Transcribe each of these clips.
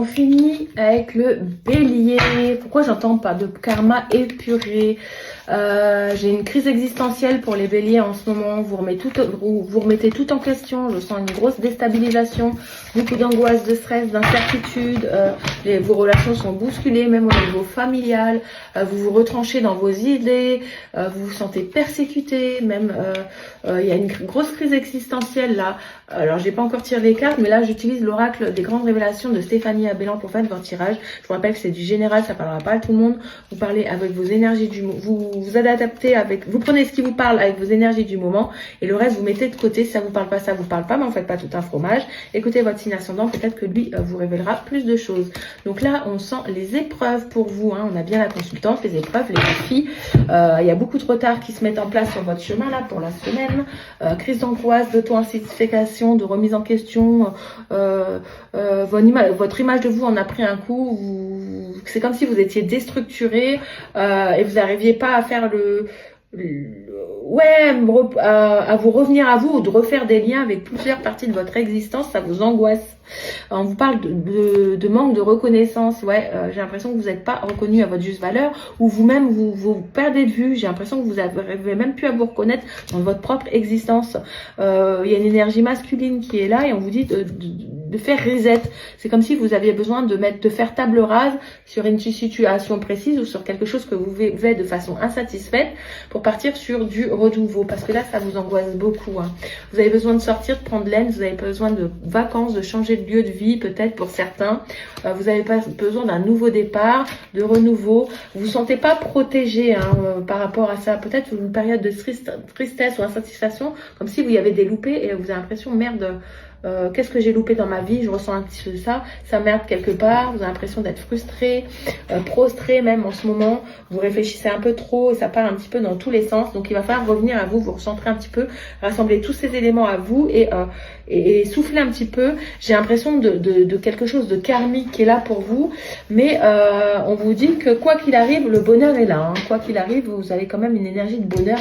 finit avec le bélier. Pourquoi j'entends pas de karma épuré? J'ai une crise existentielle pour les béliers en ce moment. Vous remettez tout en question. Je sens une grosse déstabilisation, beaucoup d'angoisse, de stress, d'incertitude. Vos relations sont bousculées, même au niveau familial. Vous vous retranchez dans vos idées. Vous vous sentez persécuté. Même il y a une grosse crise existentielle là. Alors j'ai pas encore tiré les cartes, mais là j'utilise l'oracle des grandes révélations de Stéphanie Abellan pour faire votre tirage. Je vous rappelle que c'est du général, ça parlera pas à tout le monde. Vous parlez avec vos énergies du moment. Vous adaptez avec, vous prenez ce qui vous parle avec vos énergies du moment et le reste vous mettez de côté. Si ça vous parle pas, ça vous parle pas, mais en faites pas tout un fromage. Écoutez votre signe ascendant, peut-être que lui vous révélera plus de choses. Donc là on sent les épreuves pour vous. On a bien la consultante, les épreuves, les défis. Il y a beaucoup de retards qui se mettent en place sur votre chemin là pour la semaine. Crise d'angoisse, d'auto-insatisfaction, de remise en question, votre image de vous en a pris un coup, c'est comme si vous étiez déstructuré et vous n'arriviez pas à faire à vous revenir à vous ou de refaire des liens avec plusieurs parties de votre existence, ça vous angoisse. On vous parle de manque de reconnaissance, j'ai l'impression que vous n'êtes pas reconnu à votre juste valeur ou vous-même vous perdez de vue. J'ai l'impression que vous n'arrivez même plus à vous reconnaître dans votre propre existence. Il y a une énergie masculine qui est là et on vous dit de faire reset. C'est comme si vous aviez besoin de faire table rase sur une situation précise ou sur quelque chose que vous faites de façon insatisfaite pour partir sur du renouveau. Parce que là, ça vous angoisse beaucoup. Vous avez besoin de sortir, de prendre l'aine, vous avez besoin de vacances, de changer de lieu de vie peut-être pour certains. Vous avez pas besoin d'un nouveau départ, de renouveau. Vous vous sentez pas protégé par rapport à ça. Peut-être une période de tristesse ou insatisfaction, comme si vous y avez des loupés et vous avez l'impression, merde, qu'est-ce que j'ai loupé dans ma vie, je ressens un petit peu ça merde quelque part, vous avez l'impression d'être frustré, prostré même en ce moment, vous réfléchissez un peu trop et ça part un petit peu dans tous les sens, donc il va falloir revenir à vous, vous recentrer un petit peu, rassembler tous ces éléments à vous et souffler un petit peu. J'ai l'impression de quelque chose de karmique qui est là pour vous, mais on vous dit que quoi qu'il arrive, le bonheur est là, quoi qu'il arrive, vous avez quand même une énergie de bonheur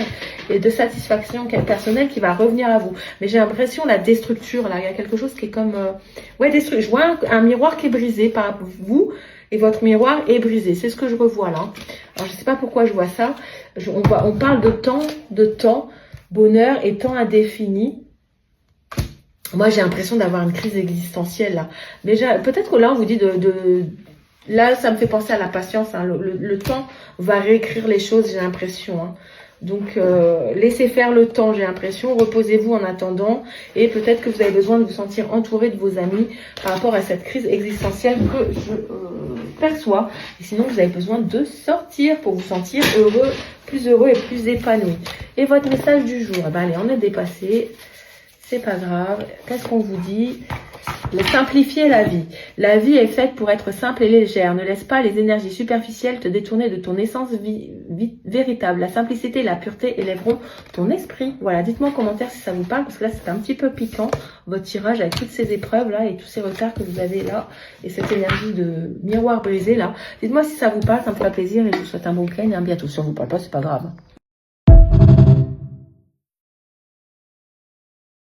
et de satisfaction personnelle qui va revenir à vous, mais j'ai l'impression la déstructure là, il y a quelque chose qui est comme déstruit. Je vois un miroir qui est brisé par vous et votre miroir est brisé, c'est ce que je revois là. Alors je sais pas pourquoi je vois ça. On parle de temps, bonheur et temps indéfini. Moi j'ai l'impression d'avoir une crise existentielle là. Déjà peut-être que là on vous dit là ça me fait penser à la patience, le temps va réécrire les choses, j'ai l'impression. Donc laissez faire le temps, j'ai l'impression, reposez-vous en attendant et peut-être que vous avez besoin de vous sentir entouré de vos amis par rapport à cette crise existentielle que je perçois. Et sinon vous avez besoin de sortir pour vous sentir plus heureux et plus épanoui. Et votre message du jour, allez, on est dépassé, c'est pas grave. Qu'est-ce qu'on vous dit? Simplifier la vie. La vie est faite pour être simple et légère. Ne laisse pas les énergies superficielles te détourner de ton essence véritable. La simplicité et la pureté élèveront ton esprit. Voilà, dites-moi en commentaire si ça vous parle, parce que là c'est un petit peu piquant, votre tirage avec toutes ces épreuves là et tous ces retards que vous avez là et cette énergie de miroir brisé là. Dites-moi si ça vous parle, ça me fera plaisir et je vous souhaite un bon week-end et à bientôt. Si on vous parle pas, c'est pas grave.